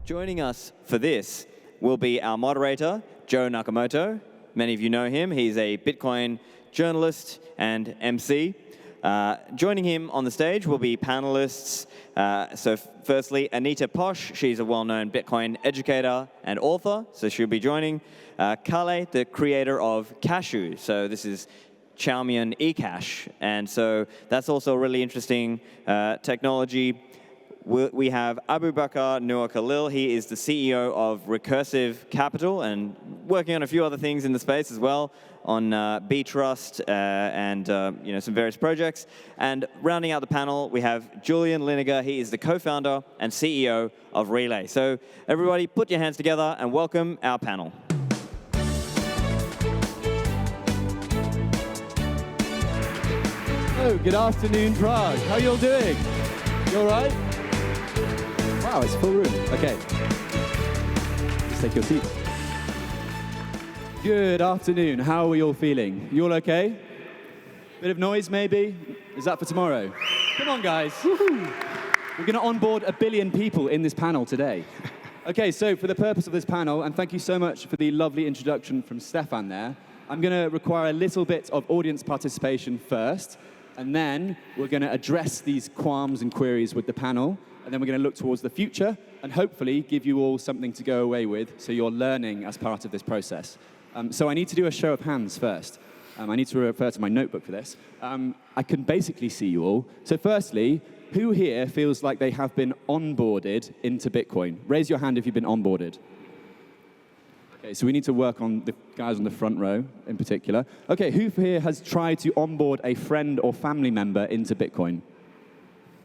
Joining us for this will be our moderator, Joe Nakamoto. Many of you know him. He's a Bitcoin journalist and MC. Joining him on the stage will be panelists. So firstly, Anita Posch. She's a well-known Bitcoin educator and author, so she'll be joining. Calle, the creator of Cashew. So this is Xiaomi Ecash. And so that's also really interesting technology. We have Abubakar Noor Khalil. He is the CEO of Recursive Capital and working on a few other things in the space as well, on B-Trust and some various projects. And rounding out the panel, we have Julian Liniger. He is the co-founder and CEO of Relay. So everybody, put your hands together and welcome our panel. Hello, good afternoon, Prague. How are you all doing? You all right? Wow, it's a full room. Okay. Just take your seat. Good afternoon. How are we all feeling? You all okay? Bit of noise, maybe? Is that for tomorrow? Come on, guys. Woohoo. We're going to onboard 1 billion people in this panel today. Okay, so for the purpose of this panel, and thank you so much for the lovely introduction from Stefan there, I'm going to require a little bit of audience participation first, and then we're going to address these qualms and queries with the panel. And then we're going to look towards the future and hopefully give you all something to go away with so you're learning as part of this process. So I need to do a show of hands first. I need to refer to my notebook for this. I can basically see you all. So firstly, who here feels like they have been onboarded into Bitcoin? Raise your hand if you've been onboarded. Okay, so we need to work on the guys on the front row in particular. Okay, who here has tried to onboard a friend or family member into Bitcoin?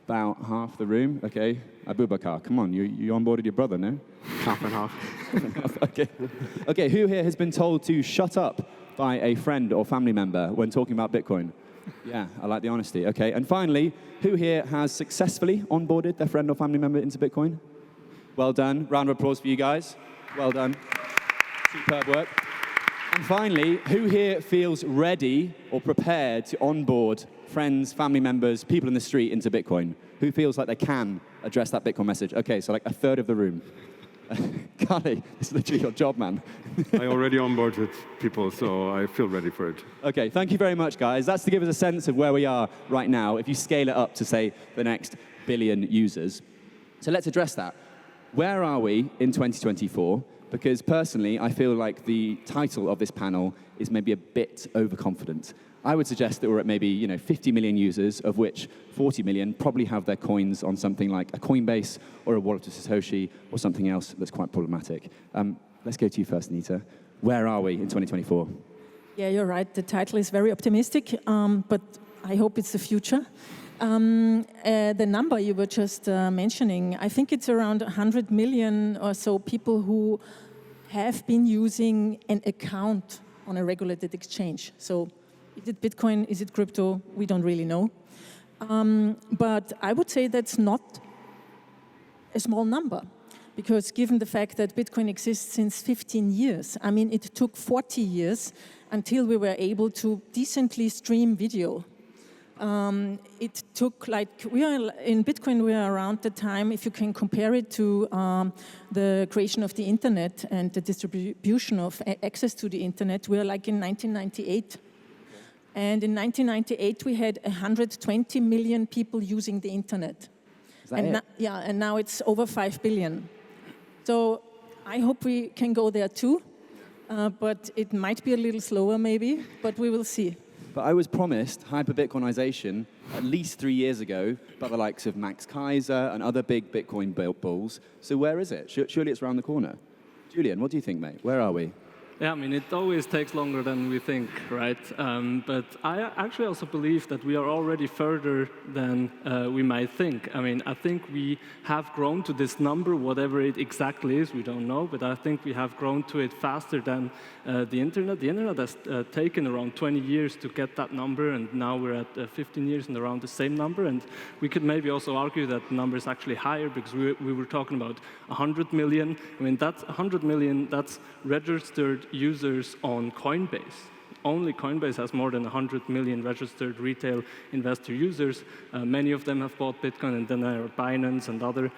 About half the room. Okay. Abubakar, come on, you onboarded your brother, no? Half and half. Okay. Okay, who here has been told to shut up by a friend or family member when talking about Bitcoin? Yeah, I like the honesty. Okay, and finally, who here has successfully onboarded their friend or family member into Bitcoin? Well done. Round of applause for you guys. Well done. Superb work. And finally, who here feels ready or prepared to onboard friends, family members, people in the street into Bitcoin? Who feels like they can address that Bitcoin message? Okay, so like 1/3 of the room. Calle, this is literally your job, man. I already onboarded people, so I feel ready for it. Okay, thank you very much, guys. That's to give us a sense of where we are right now, if you scale it up to, say, the next 1 billion users. So let's address that. Where are we in 2024? Because personally, I feel like the title of this panel is maybe a bit overconfident. I would suggest that we're at maybe 50 million users, of which 40 million probably have their coins on something like a Coinbase or a wallet of Satoshi or something else that's quite problematic. Let's go to you first, Anita. Where are we in 2024? Yeah, you're right. The title is very optimistic, but I hope it's the future. The number you were just mentioning, I think it's around 100 million or so people who have been using an account on a regulated exchange. So is it Bitcoin, is it crypto? We don't really know. But I would say that's not a small number, because given the fact that Bitcoin exists since 15 years, I mean, it took 40 years until we were able to decently stream video. It took in Bitcoin, we are around the time, if you can compare it to the creation of the internet and the distribution of access to the internet, we are like in 1998. And in 1998, we had 120 million people using the internet. Is that it? And now it's over 5 billion. So I hope we can go there too, but it might be a little slower maybe, but we will see. But I was promised hyper-Bitcoinization at least 3 years ago by the likes of Max Kaiser and other big Bitcoin bulls. So where is it? Surely it's around the corner. Julian, what do you think, mate? Where are we? Yeah, I mean, it always takes longer than we think, right? But I actually also believe that we are already further than we might think. I mean, I think we have grown to this number, whatever it exactly is, we don't know, but I think we have grown to it faster than the internet. The internet has taken around 20 years to get that number, and now we're at 15 years and around the same number. And we could maybe also argue that the number is actually higher, because we were talking about 100 million. I mean, that's 100 million, that's registered users on Coinbase. only Coinbase has more than 100 million registered retail investor users. Many of them have bought Bitcoin, and then there are Binance and other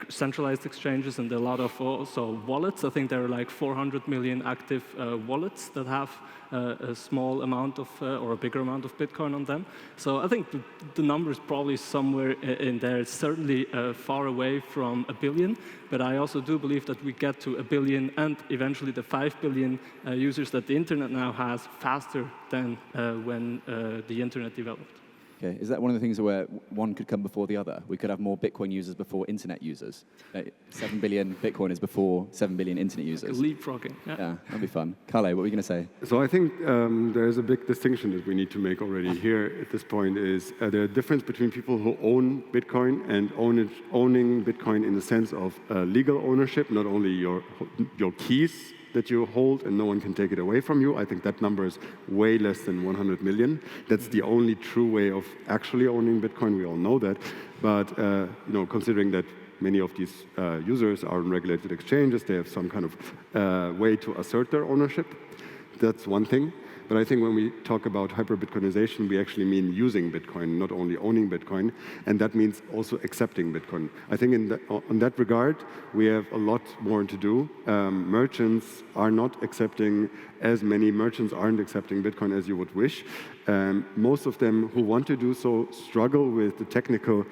centralized exchanges, and a lot of also wallets. I think there are like 400 million active wallets that have a small amount of, or a bigger amount of Bitcoin on them. So I think the number is probably somewhere in there. It's certainly far away from 1 billion, but I also do believe that we get to 1 billion and eventually the 5 billion users that the internet now has faster than when the internet developed. Okay, is that one of the things where one could come before the other? We could have more Bitcoin users before internet users. 7 billion Bitcoiners before 7 billion internet users. Like leapfrogging. Yeah, that'd be fun. Calle, what were you going to say? So I think there is a big distinction that we need to make already here at this point is the difference between people who own Bitcoin and owning Bitcoin in the sense of legal ownership, not only your keys that you hold and no one can take it away from you. I think that number is way less than 100 million. That's the only true way of actually owning Bitcoin. We all know that. But considering that many of these users are on regulated exchanges, they have some kind of way to assert their ownership. That's one thing. But I think when we talk about hyper-Bitcoinization, we actually mean using Bitcoin, not only owning Bitcoin, and that means also accepting Bitcoin. I think in that regard, we have a lot more to do. Merchants are not accepting, as many merchants aren't accepting Bitcoin as you would wish. Most of them who want to do so struggle with the technical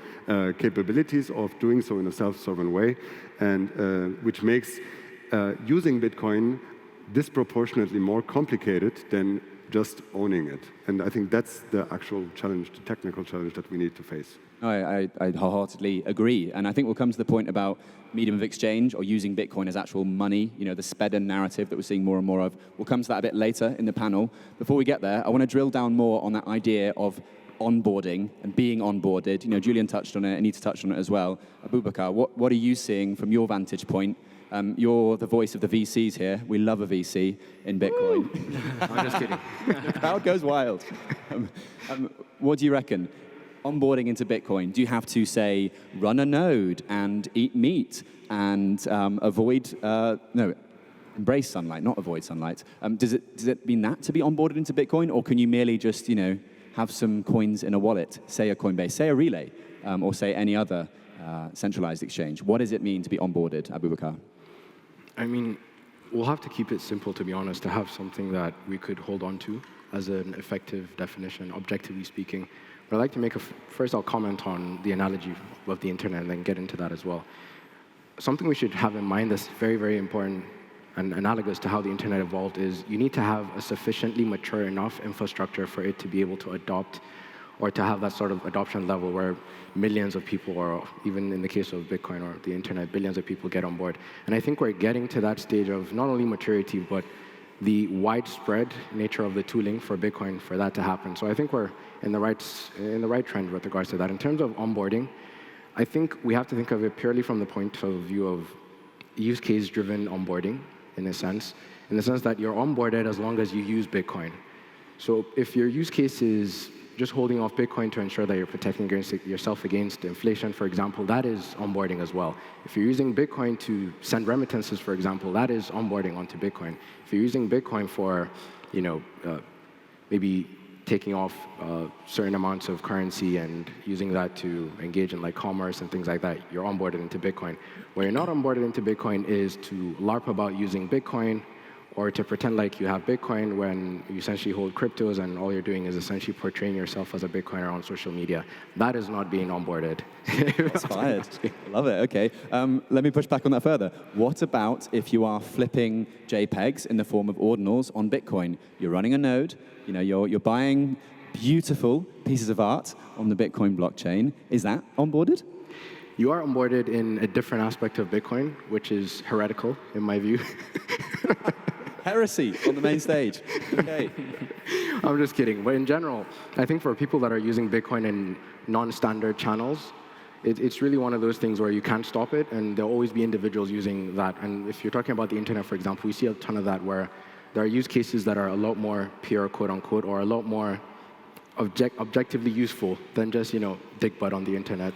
capabilities of doing so in a self-sovereign way, and which makes using Bitcoin disproportionately more complicated than just owning it. And I think that's the actual challenge, the technical challenge that we need to face. I wholeheartedly agree. And I think we'll come to the point about medium of exchange or using Bitcoin as actual money, the SPEDN narrative that we're seeing more and more of. We'll come to that a bit later in the panel. Before we get there, I want to drill down more on that idea of onboarding and being onboarded. Julian touched on it, Anita touched on it as well. Abubakar, what are you seeing from your vantage point? You're the voice of the VCs here. We love a VC in Bitcoin. I'm just kidding. The crowd goes wild. What do you reckon? Onboarding into Bitcoin, do you have to, say, run a node and eat meat and embrace sunlight, not avoid sunlight? Does it mean that to be onboarded into Bitcoin, or can you merely just, have some coins in a wallet, say a Coinbase, say a Relay, or say any other centralized exchange? What does it mean to be onboarded, Abubakar? I mean, we'll have to keep it simple, to be honest, to have something that we could hold on to as an effective definition, objectively speaking. But I'd like to make first I'll comment on the analogy of the internet and then get into that as well. Something we should have in mind that's very, very important and analogous to how the internet evolved is you need to have a sufficiently mature enough infrastructure for it to be able to adopt or to have that sort of adoption level where millions of people, or even in the case of Bitcoin or the internet, billions of people get on board. And I think we're getting to that stage of not only maturity, but the widespread nature of the tooling for Bitcoin for that to happen. So I think we're in the right trend with regards to that. In terms of onboarding, I think we have to think of it purely from the point of view of use case-driven onboarding, in the sense that you're onboarded as long as you use Bitcoin. So if your use case is just holding off Bitcoin to ensure that you're protecting yourself against inflation, for example, that is onboarding as well. If you're using Bitcoin to send remittances, for example, that is onboarding onto Bitcoin. If you're using Bitcoin for, maybe taking off certain amounts of currency and using that to engage in like commerce and things like that, you're onboarded into Bitcoin. Where you're not onboarded into Bitcoin is to LARP about using Bitcoin, or to pretend like you have Bitcoin when you essentially hold cryptos and all you're doing is essentially portraying yourself as a Bitcoiner on social media. That is not being onboarded. Inspired. Love it. Okay. Let me push back on that further. What about if you are flipping JPEGs in the form of ordinals on Bitcoin? You're running a node. You're buying beautiful pieces of art on the Bitcoin blockchain. Is that onboarded? You are onboarded in a different aspect of Bitcoin, which is heretical, in my view. Heresy on the main stage. Okay. I'm just kidding. But in general, I think for people that are using Bitcoin in non-standard channels, it's really one of those things where you can't stop it, and there'll always be individuals using that. And if you're talking about the internet, for example, we see a ton of that where there are use cases that are a lot more pure, quote unquote, or a lot more objectively useful than just, dick butt on the internet.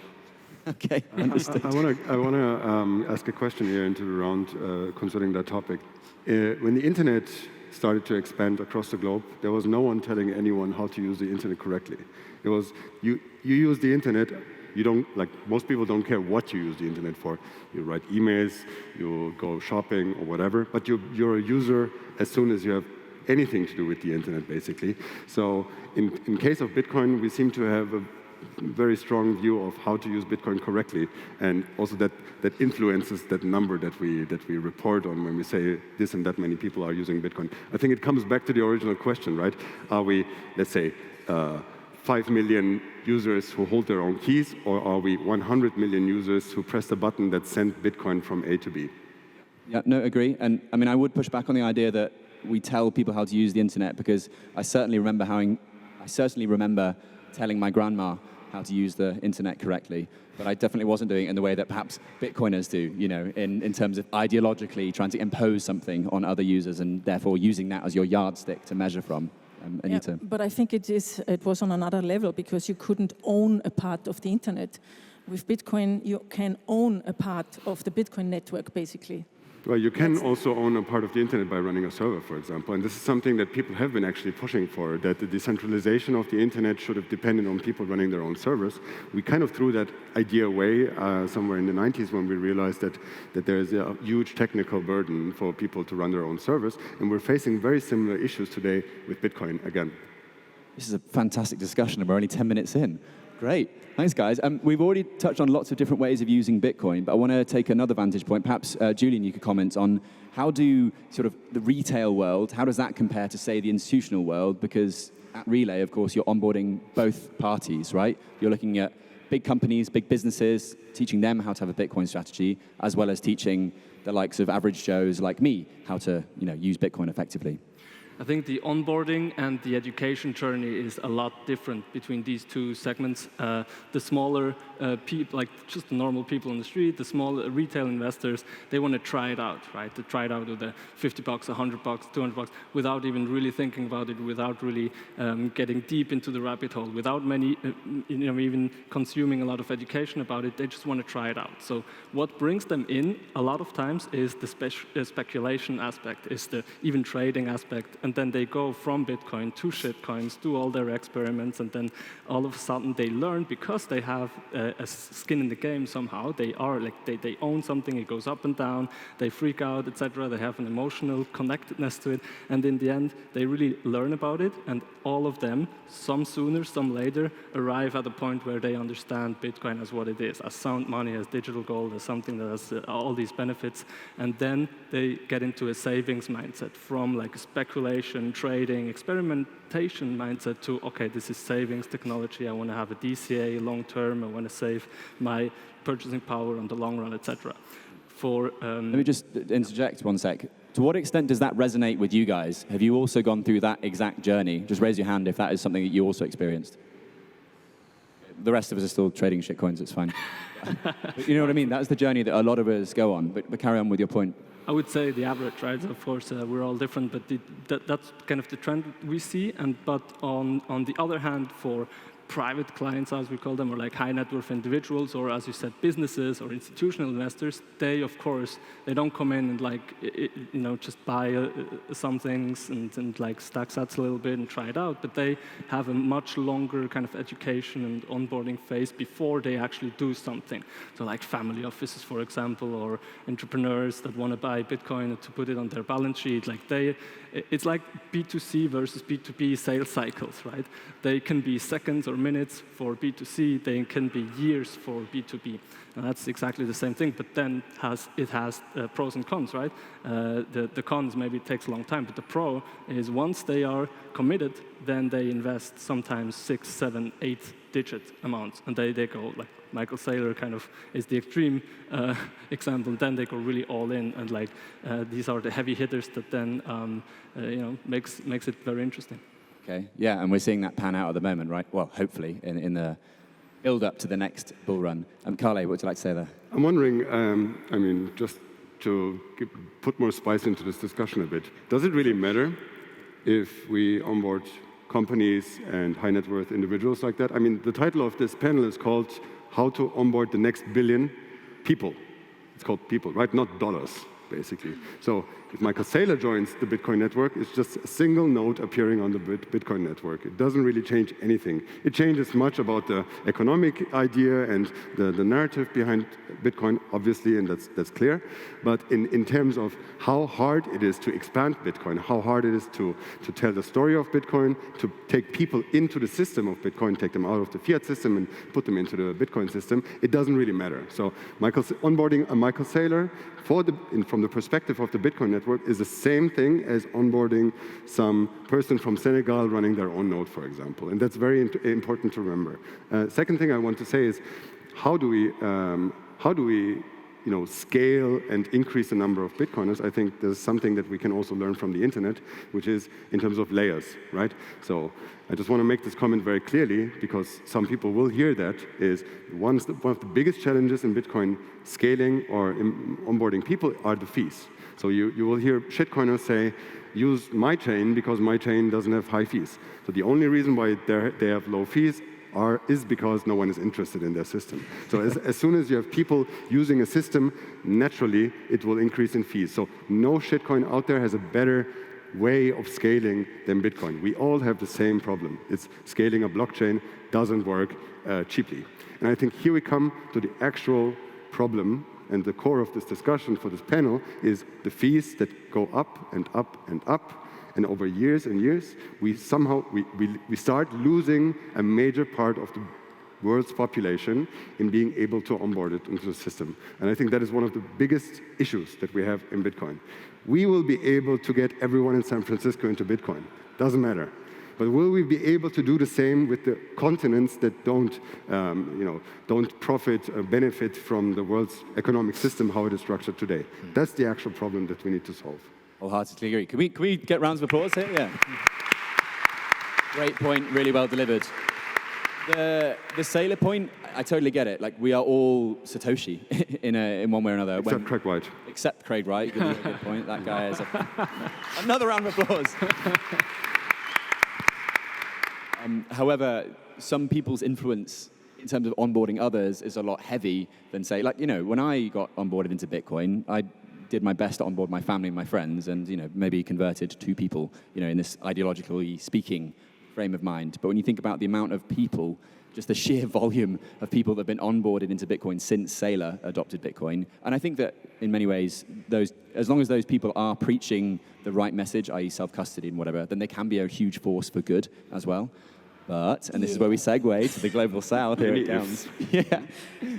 Okay, understood. I want to ask a question here into the round concerning that topic. When the internet started to expand across the globe, there was no one telling anyone how to use the internet correctly. It was, you use the internet, you don't, like most people don't care what you use the internet for. You write emails, you go shopping or whatever, but you're a user as soon as you have anything to do with the internet, basically. So in case of Bitcoin, we seem to have a very strong view of how to use Bitcoin correctly, and also that influences that number that we report on when we say this and that many people are using Bitcoin. I think it comes back to the original question, right? Are we, let's say, 5 million users who hold their own keys, or are we 100 million users who press the button that send Bitcoin from A to B? Yeah, no, agree. And I mean, I would push back on the idea that we tell people how to use the internet, because I certainly remember telling my grandma how to use the internet correctly, but I definitely wasn't doing it in the way that perhaps Bitcoiners do, you know, in terms of ideologically trying to impose something on other users and therefore using that as your yardstick to measure from. Anita. Yeah, but I think it was on another level, because you couldn't own a part of the internet. With Bitcoin, you can own a part of the Bitcoin network, basically. Well, you can also own a part of the internet by running a server, for example. And this is something that people have been actually pushing for, that the decentralization of the internet should have depended on people running their own servers. We kind of threw that idea away somewhere in the 90s when we realized that there is a huge technical burden for people to run their own servers. And we're facing very similar issues today with Bitcoin again. This is a fantastic discussion, and we're only 10 minutes in. Great. Thanks, guys. We've already touched on lots of different ways of using Bitcoin, but I want to take another vantage point. Perhaps, Julian, you could comment on how do sort of the retail world, how does that compare to, say, the institutional world? Because at Relay, of course, you're onboarding both parties, right? You're looking at big companies, big businesses, teaching them how to have a Bitcoin strategy, as well as teaching the likes of average Joes like me how to, you know, use Bitcoin effectively. I think the onboarding and the education journey is a lot different between these two segments. The smaller people, like just the normal people on the street, the small retail investors, they want to try it out, right? To try it out with the $50, $100, $200, without even really thinking about it, without really getting deep into the rabbit hole, without many, even consuming a lot of education about it. They just want to try it out. So what brings them in a lot of times is the speculation aspect, is the even trading aspect. And then they go from Bitcoin to shitcoins, do all their experiments, and then all of a sudden they learn, because they have a skin in the game somehow. They are like they own something. It goes up and down. They freak out, etc. They have an emotional connectedness to it, and in the end, they really learn about it. And all of them, some sooner, some later, arrive at a point where they understand Bitcoin as what it is, as sound money, as digital gold, as something that has all these benefits. And then they get into a savings mindset, from like a speculation, trading, experimentation mindset to, okay, this is savings technology. I want to have a DCA long term. I want to save my purchasing power on the long run, etc. Let me just interject one sec. To what extent does that resonate with you guys? Have you also gone through that exact journey? Just raise your hand if that is something that you also experienced. The rest of us are still trading shitcoins, it's fine. But you know what I mean? That's the journey that a lot of us go on. But carry on with your point. I would say the average, right? Of course, we're all different, but that's kind of the trend we see. But on the other hand, for private clients, as we call them, or like high net worth individuals, or as you said, businesses or institutional investors, they, of course, they don't come in and like, just buy some things and like stack sats a little bit and try it out, but they have a much longer kind of education and onboarding phase before they actually do something. So like family offices, for example, or entrepreneurs that want to buy Bitcoin to put it on their balance sheet, like it's like B2C versus B2B sales cycles, right? They can be seconds or minutes for B2C, they can be years for B2B. And that's exactly the same thing, but then it has pros and cons, right? The cons, maybe it takes a long time, but the pro is once they are committed, then they invest sometimes 6, 7, 8-digit amounts, and they go, like Michael Saylor kind of is the extreme example, then they go really all in, and like these are the heavy hitters that then makes it very interesting. Okay, yeah, and we're seeing that pan out at the moment, right? Well, hopefully, in the build-up to the next bull run. Calle, what would you like to say there? I'm wondering, just to put more spice into this discussion a bit, does it really matter if we onboard companies and high net worth individuals like that? I mean, the title of this panel is called How to Onboard the Next Billion People. It's called people, right? Not dollars, basically. So if Michael Saylor joins the Bitcoin network, it's just a single node appearing on the Bitcoin network. It doesn't really change anything. It changes much about the economic idea and the narrative behind Bitcoin, obviously, and that's clear. But in terms of how hard it is to expand Bitcoin, how hard it is to tell the story of Bitcoin, to take people into the system of Bitcoin, take them out of the fiat system and put them into the Bitcoin system, it doesn't really matter. So onboarding a Michael Saylor from the perspective of the Bitcoin network is the same thing as onboarding some person from Senegal running their own node, for example. And that's very important to remember. Second thing I want to say is, how do we scale and increase the number of Bitcoiners? I think there's something that we can also learn from the internet, which is in terms of layers, right? So I just want to make this comment very clearly, because some people will hear that, is one of the biggest challenges in Bitcoin scaling or onboarding people are the fees. So you will hear shitcoiners say, use my chain because my chain doesn't have high fees. So the only reason why they have low fees is because no one is interested in their system. So as soon as you have people using a system, naturally it will increase in fees. So no shitcoin out there has a better way of scaling than Bitcoin. We all have the same problem. It's scaling a blockchain doesn't work cheaply. And I think here we come to the actual problem, and the core of this discussion for this panel is the fees that go up and up and up. And over years and years, we start losing a major part of the world's population in being able to onboard it into the system. And I think that is one of the biggest issues that we have in Bitcoin. We will be able to get everyone in San Francisco into Bitcoin. Doesn't matter. But will we be able to do the same with the continents that don't profit or benefit from the world's economic system, how it is structured today? That's the actual problem that we need to solve. Wholeheartedly agree. Can we get rounds of applause here? Yeah. Great point, really well delivered. The Saylor point, I totally get it. Like, we are all Satoshi in one way or another. Except Craig Wright. Except Craig Wright, good point. That guy is another round of applause. However, some people's influence in terms of onboarding others is a lot heavy than, say, when I got onboarded into Bitcoin, I did my best to onboard my family and my friends, and maybe converted 2 people, in this ideologically speaking frame of mind. But when you think about the amount of people, just the sheer volume of people that have been onboarded into Bitcoin since Saylor adopted Bitcoin, and I think that in many ways, as long as those people are preaching the right message, i.e. self-custody and whatever, then they can be a huge force for good as well. But, and this is where we segue to the global south, here it comes. Yeah,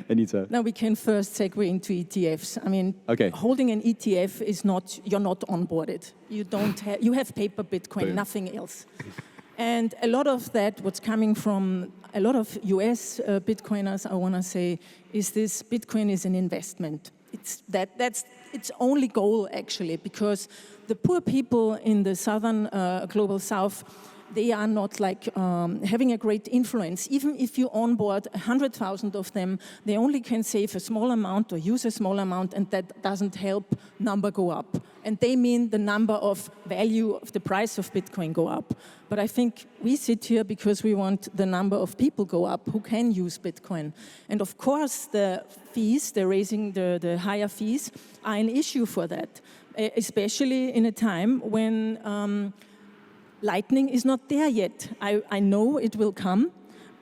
Anita. Now we can first segue into ETFs. I mean, holding an ETF is you're not onboarded. You have paper Bitcoin, Boom. Nothing else. And a lot of that, what's coming from a lot of US Bitcoiners, I want to say, is this Bitcoin is an investment. That's its only goal, actually, because the poor people in the southern global south, they are not having a great influence. Even if you onboard 100,000 of them, they only can save a small amount or use a small amount, and that doesn't help number go up. And they mean the number of value of the price of Bitcoin go up. But I think we sit here because we want the number of people go up who can use Bitcoin. And of course, the fees, raising the higher fees, are an issue for that, especially in a time when Lightning is not there yet. I know it will come,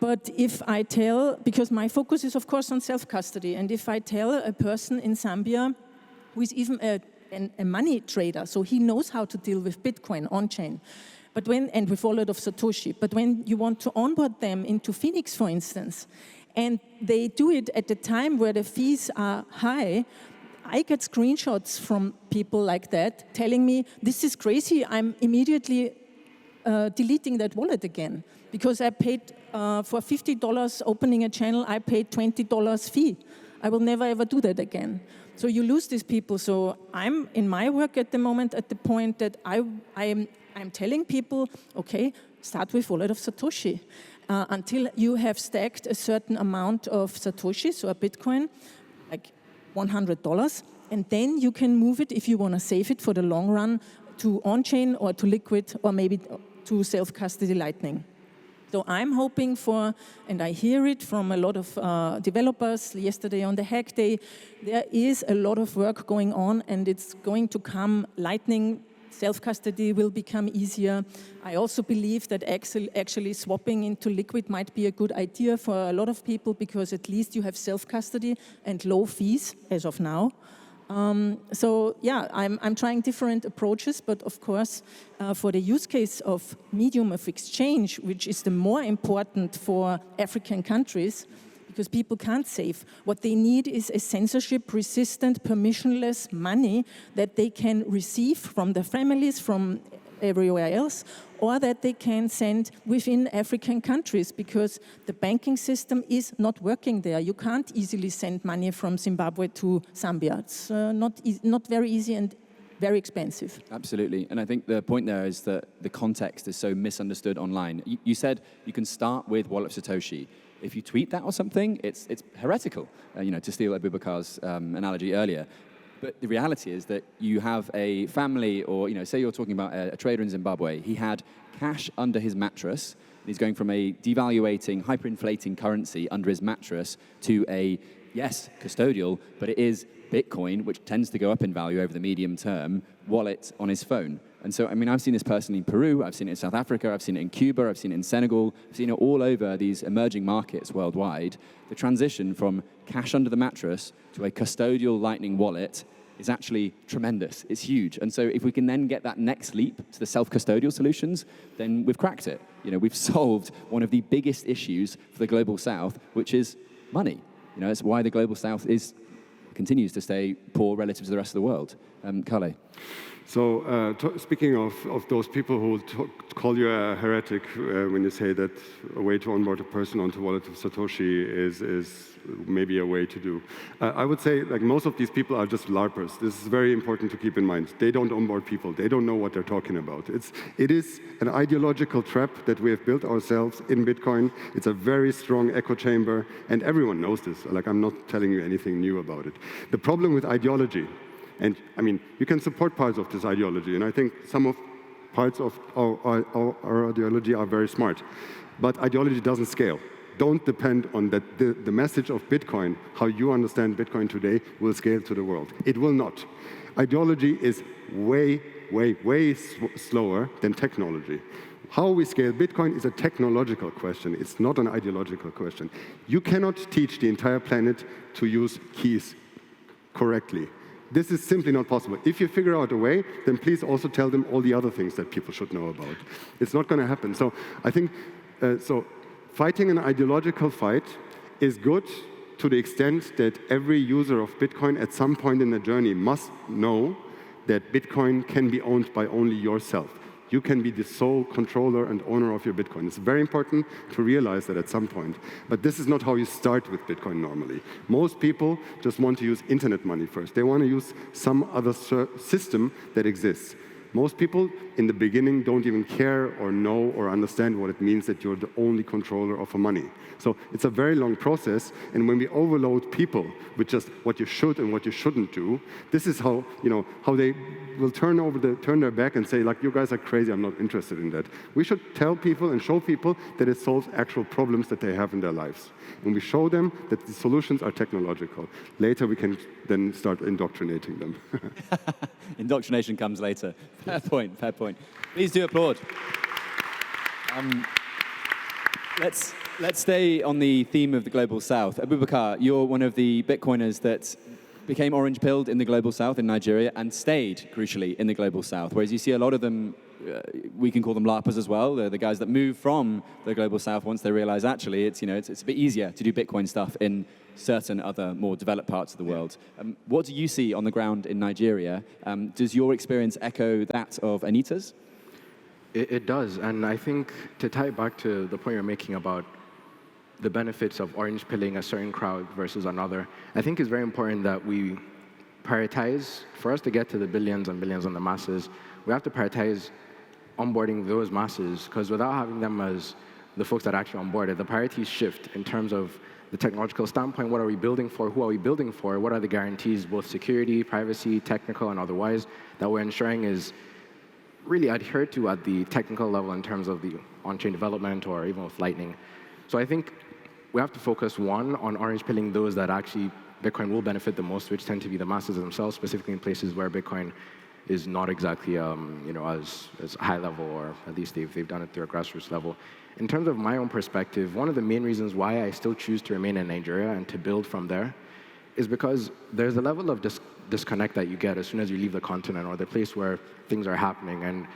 but if I tell, because my focus is of course on self-custody, and if I tell a person in Zambia who is even a money trader, so he knows how to deal with Bitcoin on-chain, and with wallet of Satoshi, but when you want to onboard them into Phoenix, for instance, and they do it at the time where the fees are high, I get screenshots from people like that telling me, this is crazy, I'm immediately deleting that wallet again, because I paid for $50 opening a channel, I paid $20 fee. I will never ever do that again. So you lose these people. So I'm in my work at the moment at the point that I'm telling people, okay, start with wallet of Satoshi until you have stacked a certain amount of Satoshi, so a Bitcoin, like $100, and then you can move it if you want to save it for the long run to on-chain or to Liquid or maybe to self-custody Lightning. So I'm hoping for, and I hear it from a lot of developers yesterday on the Hack Day, there is a lot of work going on, and it's going to come. Lightning self-custody will become easier. I also believe that actually swapping into liquid might be a good idea for a lot of people, because at least you have self-custody and low fees as of now. So yeah, I'm trying different approaches, but of course, for the use case of medium of exchange, which is the more important for African countries, because people can't save. What they need is a censorship-resistant, permissionless money that they can receive from their families, from everywhere else, or that they can send within African countries, because the banking system is not working there. You can't easily send money from Zimbabwe to Zambia. It's not very easy and very expensive. Absolutely. And I think the point there is that the context is so misunderstood online. You said you can start with Wallet of Satoshi. If you tweet that or something, it's heretical, to steal Abubakar's analogy earlier. But the reality is that you have a family, or say you're talking about a trader in Zimbabwe. He had cash under his mattress. He's going from a devaluating, hyperinflating currency under his mattress to a, yes, custodial, but it is Bitcoin, which tends to go up in value over the medium term, wallet on his phone. And so, I've seen this personally in Peru, I've seen it in South Africa, I've seen it in Cuba, I've seen it in Senegal, I've seen it all over these emerging markets worldwide. The transition from cash under the mattress to a custodial Lightning wallet is actually tremendous. It's huge. And so if we can then get that next leap to the self-custodial solutions, then we've cracked it. We've solved one of the biggest issues for the Global South, which is money. It's why the Global South continues to stay poor relative to the rest of the world. Calle. So speaking of those people who call you a heretic when you say that a way to onboard a person onto Wallet of Satoshi is maybe a way to do. I would say like most of these people are just LARPers. This is very important to keep in mind. They don't onboard people. They don't know what they're talking about. It is an ideological trap that we have built ourselves in Bitcoin. It's a very strong echo chamber, and everyone knows this. Like, I'm not telling you anything new about it. The problem with ideology, and you can support parts of this ideology, and I think some of parts of our ideology are very smart, but ideology doesn't scale. Don't depend on that. The message of Bitcoin, how you understand Bitcoin today, will scale to the world. It will not. Ideology is way, way, way slower than technology. How we scale Bitcoin is a technological question. It's not an ideological question. You cannot teach the entire planet to use keys correctly. This is simply not possible. If you figure out a way, then please also tell them all the other things that people should know about. It's not going to happen. So I think, fighting an ideological fight is good to the extent that every user of Bitcoin at some point in the journey must know that Bitcoin can be owned by only yourself. You can be the sole controller and owner of your Bitcoin. It's very important to realize that at some point. But this is not how you start with Bitcoin normally. Most people just want to use internet money first. They want to use some other system that exists. Most people in the beginning don't even care or know or understand what it means that you're the only controller of a money. So it's a very long process, and when we overload people with just what you should and what you shouldn't do, this is how they will turn their back and say, like, you guys are crazy, I'm not interested in that. We should tell people and show people that it solves actual problems that they have in their lives. And we show them that the solutions are technological. Later we can then start indoctrinating them. Indoctrination comes later. Fair point, fair point. Please do applaud. Let's stay on the theme of the Global South. Abubakar, you're one of the Bitcoiners that became orange-pilled in the Global South in Nigeria and stayed, crucially, in the Global South, whereas you see a lot of them, we can call them LARPers as well. They're the guys that move from the Global South once they realize, actually, it's a bit easier to do Bitcoin stuff in certain other more developed parts of the world. What do you see on the ground in Nigeria? Does your experience echo that of Anita's? It does, and I think to tie it back to the point you're making about the benefits of orange pilling a certain crowd versus another, I think it's very important that we prioritize, for us to get to the billions and billions and the masses, we have to prioritize onboarding those masses, because without having them as the folks that actually onboarded, the priorities shift in terms of the technological standpoint. What are we building for? Who are we building for? What are the guarantees, both security, privacy, technical, and otherwise, that we're ensuring is really adhere to at the technical level in terms of the on-chain development or even with Lightning. So I think we have to focus, one, on orange pilling those that actually Bitcoin will benefit the most, which tend to be the masses themselves, specifically in places where Bitcoin is not exactly as high level, or at least they've done it through a grassroots level. In terms of my own perspective, one of the main reasons why I still choose to remain in Nigeria and to build from there is because there's a level of disconnect that you get as soon as you leave the continent or the place where things are happening. And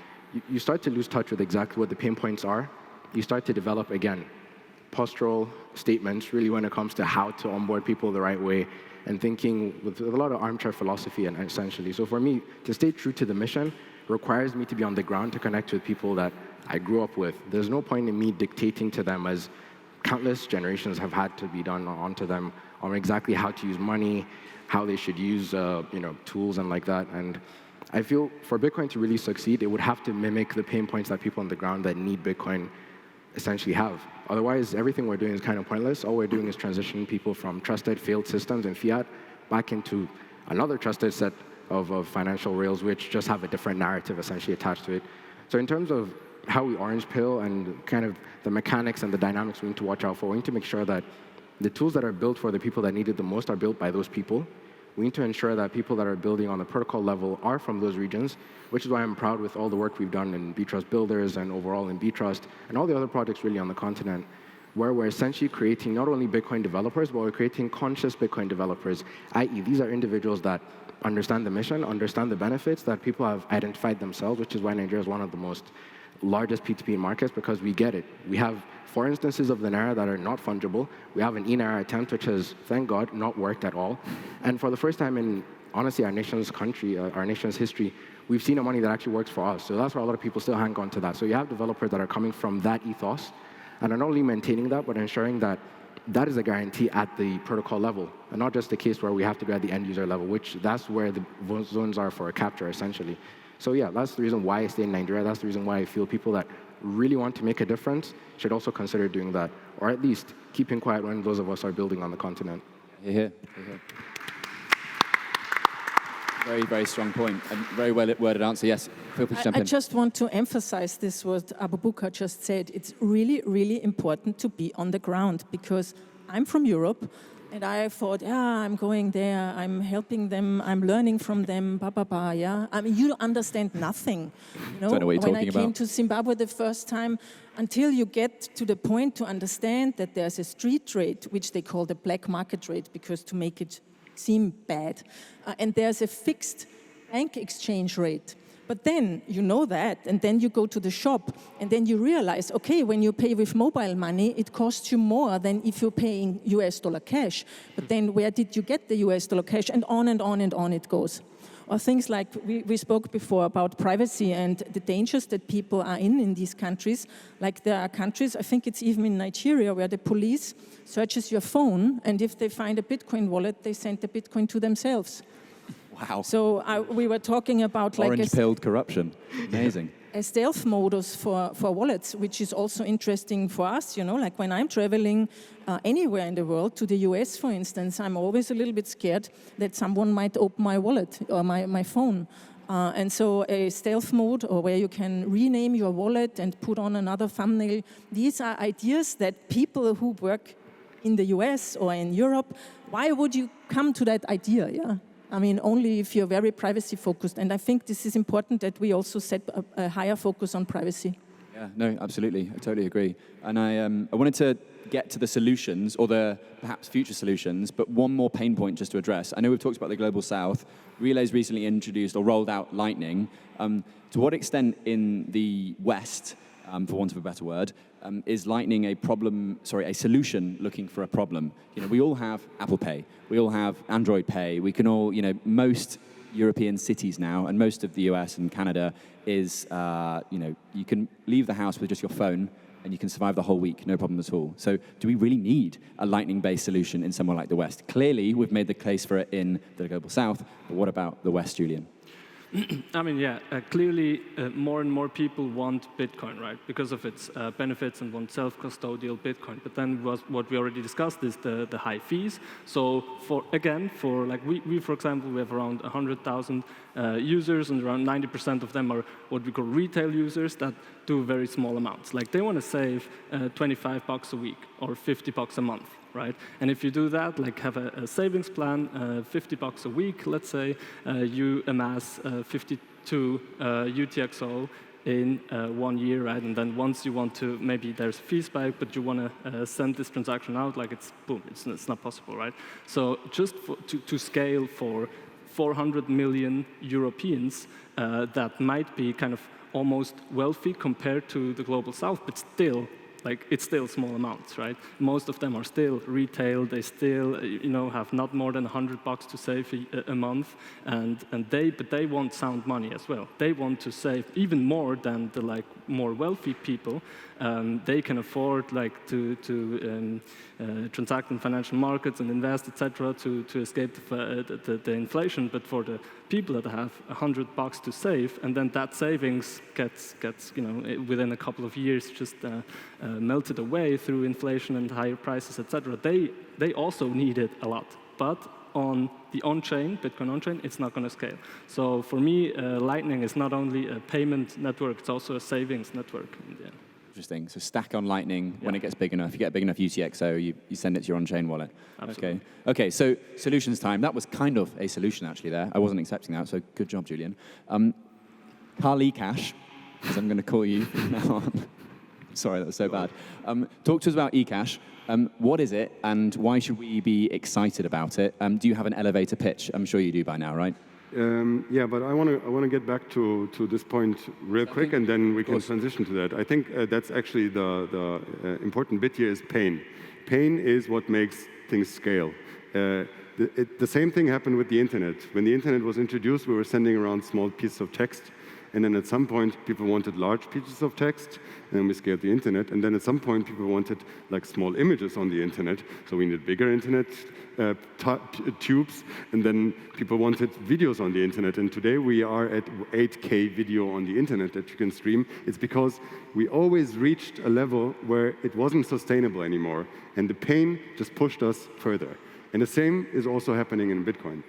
you start to lose touch with exactly what the pain points are. You start to develop, again, postural statements, really, when it comes to how to onboard people the right way, and thinking with a lot of armchair philosophy, and essentially. So for me, to stay true to the mission requires me to be on the ground to connect with people that I grew up with. There's no point in me dictating to them, as countless generations have had to be done onto them, on exactly how to use money, how they should use tools and like that. And I feel for Bitcoin to really succeed, it would have to mimic the pain points that people on the ground that need Bitcoin essentially have. Otherwise, everything we're doing is kind of pointless. All we're doing is transitioning people from trusted, failed systems and fiat back into another trusted set of financial rails, which just have a different narrative essentially attached to it. So in terms of how we orange pill and kind of the mechanics and the dynamics we need to watch out for, we need to make sure that the tools that are built for the people that need it the most are built by those people. We need to ensure that people that are building on the protocol level are from those regions, which is why I'm proud with all the work we've done in Btrust Builders and overall in Btrust and all the other projects really on the continent, where we're essentially creating not only Bitcoin developers, but we're creating conscious Bitcoin developers, i.e. these are individuals that understand the mission, understand the benefits, that people have identified themselves, which is why Nigeria is one of the most largest P2P markets, because we get it. We have 4 instances of the Naira that are not fungible. We have an e-Naira attempt, which has, thank God, not worked at all. And for the first time in, honestly, our nation's country, our nation's history, we've seen a money that actually works for us. So that's why a lot of people still hang on to that. So you have developers that are coming from that ethos and are not only maintaining that, but ensuring that that is a guarantee at the protocol level, and not just the case where we have to go at the end user level, which that's where the zones are for a capture, essentially. So yeah, that's the reason why I stay in Nigeria. That's the reason why I feel people that really want to make a difference should also consider doing that, or at least keeping quiet when those of us are building on the continent. Here. Very, very strong point, and very well-worded answer. Yes, feel free to jump in. I just want to emphasize this, what Abubakar just said. It's really, really important to be on the ground, because I'm from Europe, and I thought, I'm going there, I'm helping them, I'm learning from them, yeah. I mean, you understand nothing. Don't know what you're talking about. When I came to Zimbabwe the first time, until you get to the point to understand that there's a street rate, which they call the black market rate, because to make it seem bad, and there's a fixed bank exchange rate. But then you know that, and then you go to the shop, and then you realize, okay, when you pay with mobile money, it costs you more than if you're paying US dollar cash. But then where did you get the US dollar cash? And on and on and on it goes. Or things like we spoke before about privacy and the dangers that people are in these countries. Like there are countries, I think it's even in Nigeria, where the police searches your phone, and if they find a Bitcoin wallet, they send the Bitcoin to themselves. Wow. So we were talking about like orange-pilled corruption. Amazing. A stealth modus for wallets, which is also interesting for us, like when I'm traveling anywhere in the world, to the US, for instance, I'm always a little bit scared that someone might open my wallet or my phone. And so a stealth mode, or where you can rename your wallet and put on another thumbnail, these are ideas that people who work in the US or in Europe, why would you come to that idea, yeah? I mean, only if you're very privacy-focused. And I think this is important that we also set a higher focus on privacy. Yeah, no, absolutely. I totally agree. And I wanted to get to the solutions, or the perhaps future solutions, but one more pain point just to address. I know we've talked about the Global South. Relay's recently introduced or rolled out Lightning. To what extent in the West, for want of a better word, is Lightning a solution looking for a problem? We all have Apple Pay. We all have Android Pay. We can all, most European cities now, and most of the US and Canada is, you can leave the house with just your phone and you can survive the whole week, no problem at all. So do we really need a Lightning-based solution in somewhere like the West? Clearly, we've made the case for it in the Global South, but what about the West, Julian? I mean, yeah, clearly more and more people want Bitcoin, right? Because of its benefits and want self-custodial Bitcoin. But then what we already discussed is the high fees. So for like we for example, we have around 100,000 users, and around 90% of them are what we call retail users that do very small amounts. Like they want to save $25 a week or $50 a month. Right? And if you do that, like have a savings plan, $50 a week, let's say, you amass 52 UTXO in 1 year, right? And then once you want to, maybe there's a fee spike, but you want to send this transaction out, like it's boom, it's not possible, right? So just to scale for 400 million Europeans that might be kind of almost wealthy compared to the global south, but still, like it's still small amounts, right? Most of them are still retail. They still, have not more than $100 to save a month, but they want sound money as well. They want to save even more than the like more wealthy people. They can afford like to transact in financial markets and invest, etc., to escape the inflation. But for the people that have $100 to save, and then that savings gets within a couple of years just melted away through inflation and higher prices, etc. They also need it a lot, but on the on-chain, Bitcoin on-chain, it's not going to scale. So for me, Lightning is not only a payment network, it's also a savings network in the end. Interesting. So stack on Lightning when it gets big enough. You get big enough UTXO, you send it to your on-chain wallet. Absolutely. Okay, so solutions time. That was kind of a solution, actually, there. I wasn't expecting that, so good job, Julian. Calle Ecash, as I'm going to call you from now on. Sorry, that was so bad. Talk to us about Ecash. What is it, and why should we be excited about it? Do you have an elevator pitch? I'm sure you do by now, right? Yeah, but I want to get back to this point real quick, and then we can transition to that. I think that's actually the important bit here is pain. Pain is what makes things scale. The same thing happened with the internet. When the internet was introduced, we were sending around small pieces of text. And then at some point, people wanted large pieces of text, and then we scaled the internet. And then at some point, people wanted like small images on the internet, so we needed bigger internet tubes. And then people wanted videos on the internet. And today we are at 8K video on the internet that you can stream. It's because we always reached a level where it wasn't sustainable anymore, and the pain just pushed us further. And the same is also happening in Bitcoin.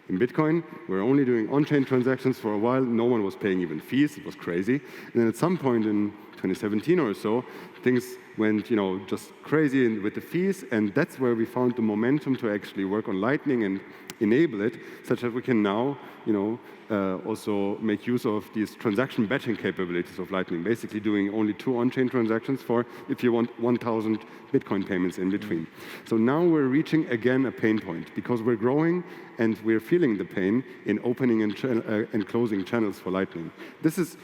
In Bitcoin, we're only doing on-chain transactions for a while. No one was paying even fees. It was crazy. And then at some point in 2017 or so, things went, just crazy with the fees. And that's where we found the momentum to actually work on Lightning and enable it, such that we can now, also make use of these transaction batching capabilities of Lightning, basically doing only 2 on-chain transactions for if you want 1,000 Bitcoin payments in between. So now we're reaching, again, a pain point because we're growing and we're feeling the pain in opening and closing channels for Lightning. This is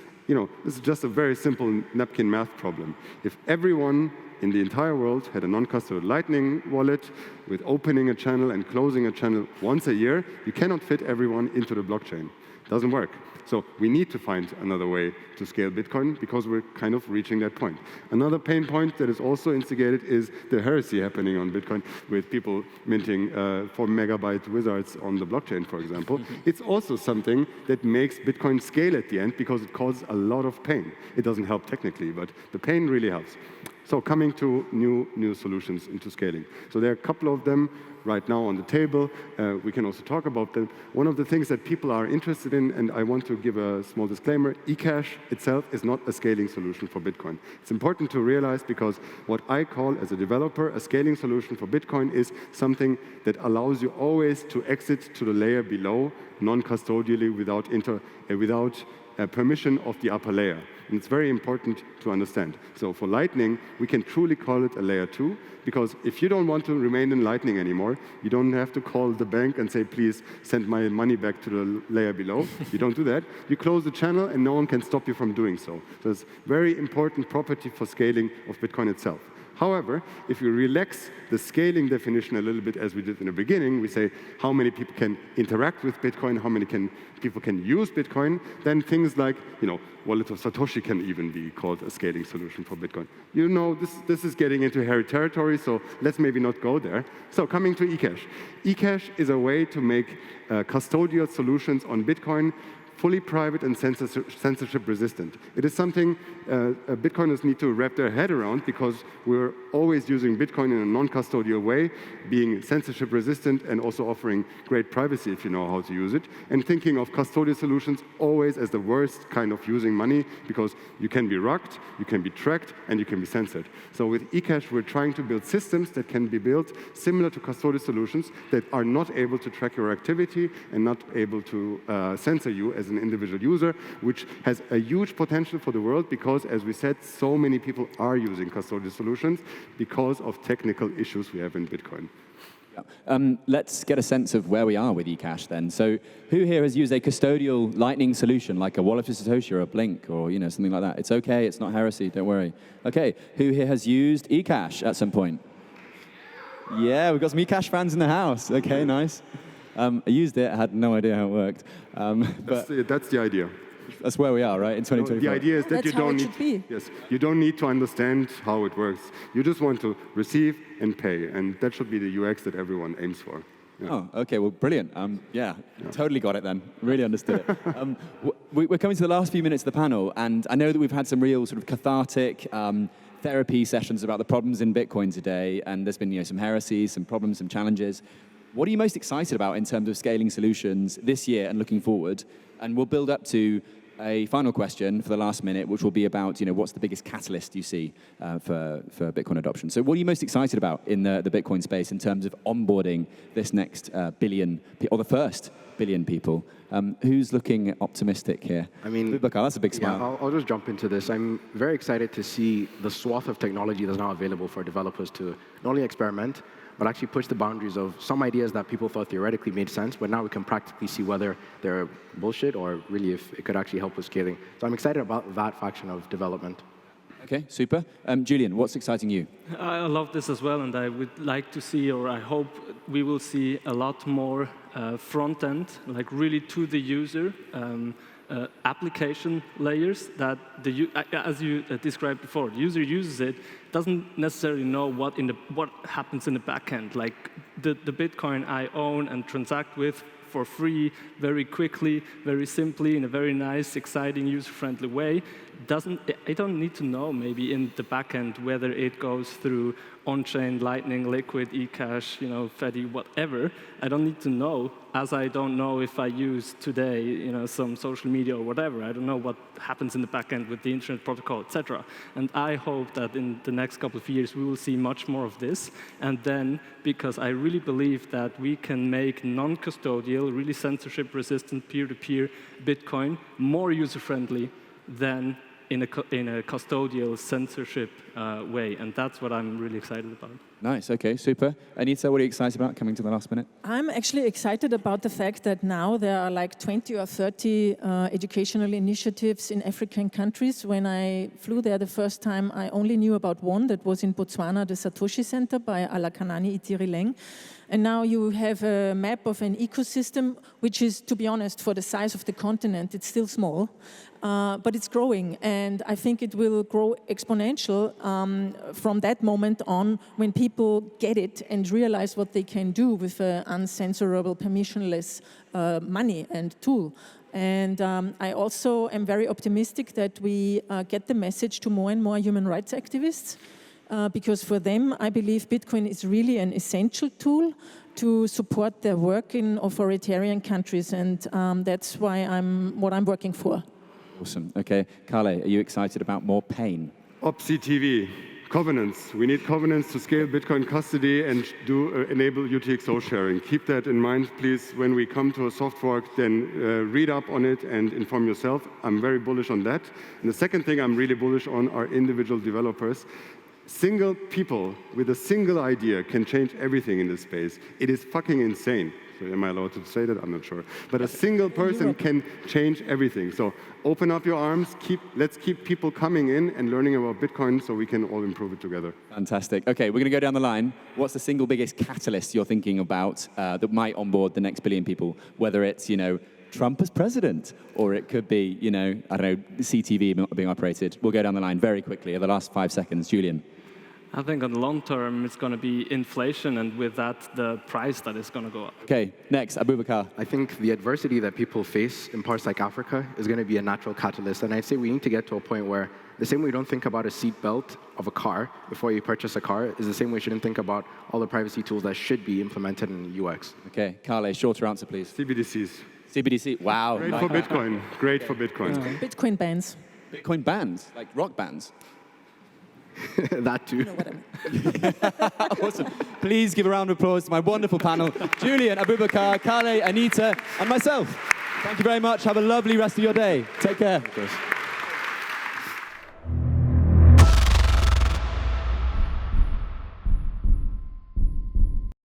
just a very simple napkin math problem. If everyone in the entire world had a non-custodial Lightning wallet with opening a channel and closing a channel once a year, you cannot fit everyone into the blockchain. Doesn't work. So we need to find another way to scale Bitcoin because we're kind of reaching that point. Another pain point that is also instigated is the heresy happening on Bitcoin with people minting 4 megabyte wizards on the blockchain, for example. It's also something that makes Bitcoin scale at the end because it causes a lot of pain. It doesn't help technically, but the pain really helps. So coming to new solutions into scaling. So there are a couple of them right now on the table. We can also talk about them. One of the things that people are interested in, and I want to give a small disclaimer, Ecash itself is not a scaling solution for Bitcoin. It's important to realize because what I call as a developer a scaling solution for Bitcoin is something that allows you always to exit to the layer below non-custodially without permission of the upper layer. And it's very important to understand. So for Lightning, we can truly call it a layer 2, because if you don't want to remain in Lightning anymore, you don't have to call the bank and say, please send my money back to the layer below. You don't do that. You close the channel, and no one can stop you from doing so. So it's a very important property for scaling of Bitcoin itself. However, if you relax the scaling definition a little bit, as we did in the beginning, we say how many people can interact with Bitcoin, how many people can use Bitcoin, then things like, wallet of Satoshi can even be called a scaling solution for Bitcoin. This is getting into hairy territory, so let's maybe not go there. So coming to Ecash. Ecash is a way to make custodial solutions on Bitcoin fully private and censorship resistant. It is something Bitcoiners need to wrap their head around, because we're always using Bitcoin in a non-custodial way, being censorship resistant and also offering great privacy if you know how to use it, and thinking of custodial solutions always as the worst kind of using money, because you can be rugged, you can be tracked, and you can be censored. So with Ecash, we're trying to build systems that can be built similar to custodial solutions that are not able to track your activity and not able to censor you as an individual user, which has a huge potential for the world, because, as we said, so many people are using custodial solutions because of technical issues we have in Bitcoin. Let's get a sense of where we are with Ecash then. So who here has used a custodial Lightning solution, like a Wallet for Satoshi or a Blink or something like that? It's okay, it's not heresy, don't worry. Okay, who here has used Ecash at some point? Yeah, we've got some Ecash fans in the house. Okay, nice. I used it, I had no idea how it worked. That's the idea. That's where we are, right, in 2024? No, the idea is that you don't need to understand how it works. You just want to receive and pay, and that should be the UX that everyone aims for. Yeah. Oh, okay, well, brilliant. Totally got it then. Really understood it. We're coming to the last few minutes of the panel, and I know that we've had some real sort of cathartic therapy sessions about the problems in Bitcoin today, and there's been some heresies, some problems, some challenges. What are you most excited about in terms of scaling solutions this year and looking forward? And we'll build up to a final question for the last minute, which will be about what's the biggest catalyst you see for Bitcoin adoption. So what are you most excited about in the Bitcoin space in terms of onboarding this next billion, or the first billion people? Who's looking optimistic here? I mean, Abubakar, that's a big smile. Yeah, I'll just jump into this. I'm very excited to see the swath of technology that's now available for developers to not only experiment, but actually push the boundaries of some ideas that people thought theoretically made sense, but now we can practically see whether they're bullshit or really if it could actually help with scaling. So I'm excited about that faction of development. Okay, super. Julian, what's exciting you? I love this as well, and I would like to see, or I hope we will see a lot more front end, like really to the user, application layers that as you described before, the user uses it, doesn't necessarily know what happens in the back end. Like the Bitcoin I own and transact with for free, very quickly, very simply, in a very nice, exciting, user-friendly way. I don't need to know maybe in the back end whether it goes through on-chain, Lightning, Liquid, Ecash, Fedi, whatever. I don't need to know, as I don't know if I use today, some social media or whatever. I don't know what happens in the back end with the internet protocol, etc. And I hope that in the next couple of years we will see much more of this. And then, because I really believe that we can make non-custodial, really censorship-resistant peer-to-peer Bitcoin more user-friendly than in a custodial censorship way, and that's what I'm really excited about. Nice, okay, super. Anita, what are you excited about coming to the last minute? I'm actually excited about the fact that now there are like 20 or 30 educational initiatives in African countries. When I flew there the first time, I only knew about one that was in Botswana, the Satoshi Center by Alakanani Itirileng. And now you have a map of an ecosystem, which is, to be honest, for the size of the continent, it's still small, but it's growing. And I think it will grow exponential from that moment on, when people get it and realize what they can do with uncensorable, permissionless money and tool. And I also am very optimistic that we get the message to more and more human rights activists. Because for them, I believe Bitcoin is really an essential tool to support their work in authoritarian countries, and that's why what I'm working for. Awesome. Okay, Calle, are you excited about more pain? OPSI TV, covenants. We need covenants to scale Bitcoin custody and enable UTXO sharing. Keep that in mind, please. When we come to a soft fork, then read up on it and inform yourself. I'm very bullish on that. And the second thing I'm really bullish on are individual developers. Single people with a single idea can change everything in this space. It is fucking insane. So am I allowed to say that? I'm not sure. But a single person can change everything. So open up your arms. Let's keep people coming in and learning about Bitcoin so we can all improve it together. Fantastic. Okay, we're going to go down the line. What's the single biggest catalyst you're thinking about that might onboard the next billion people? Whether it's, Trump as president, or it could be, CTV being operated. We'll go down the line very quickly. In the last 5 seconds, Julian. I think on the long term, it's going to be inflation, and with that, the price that is going to go up. Okay, next, Abubakar. I think the adversity that people face in parts like Africa is going to be a natural catalyst. And I'd say we need to get to a point where the same way we don't think about a seat belt of a car before you purchase a car is the same way we shouldn't think about all the privacy tools that should be implemented in UX. Okay, Calle, shorter answer, please. CBDCs. CBDC, wow. Great for Bitcoin. Great for Bitcoin. Bitcoin bands. Bitcoin bands, like rock bands. That too. You know what I mean. Awesome. Please give a round of applause to my wonderful panel, Julian, Abubakar, Calle, Anita, and myself. Thank you very much. Have a lovely rest of your day. Take care.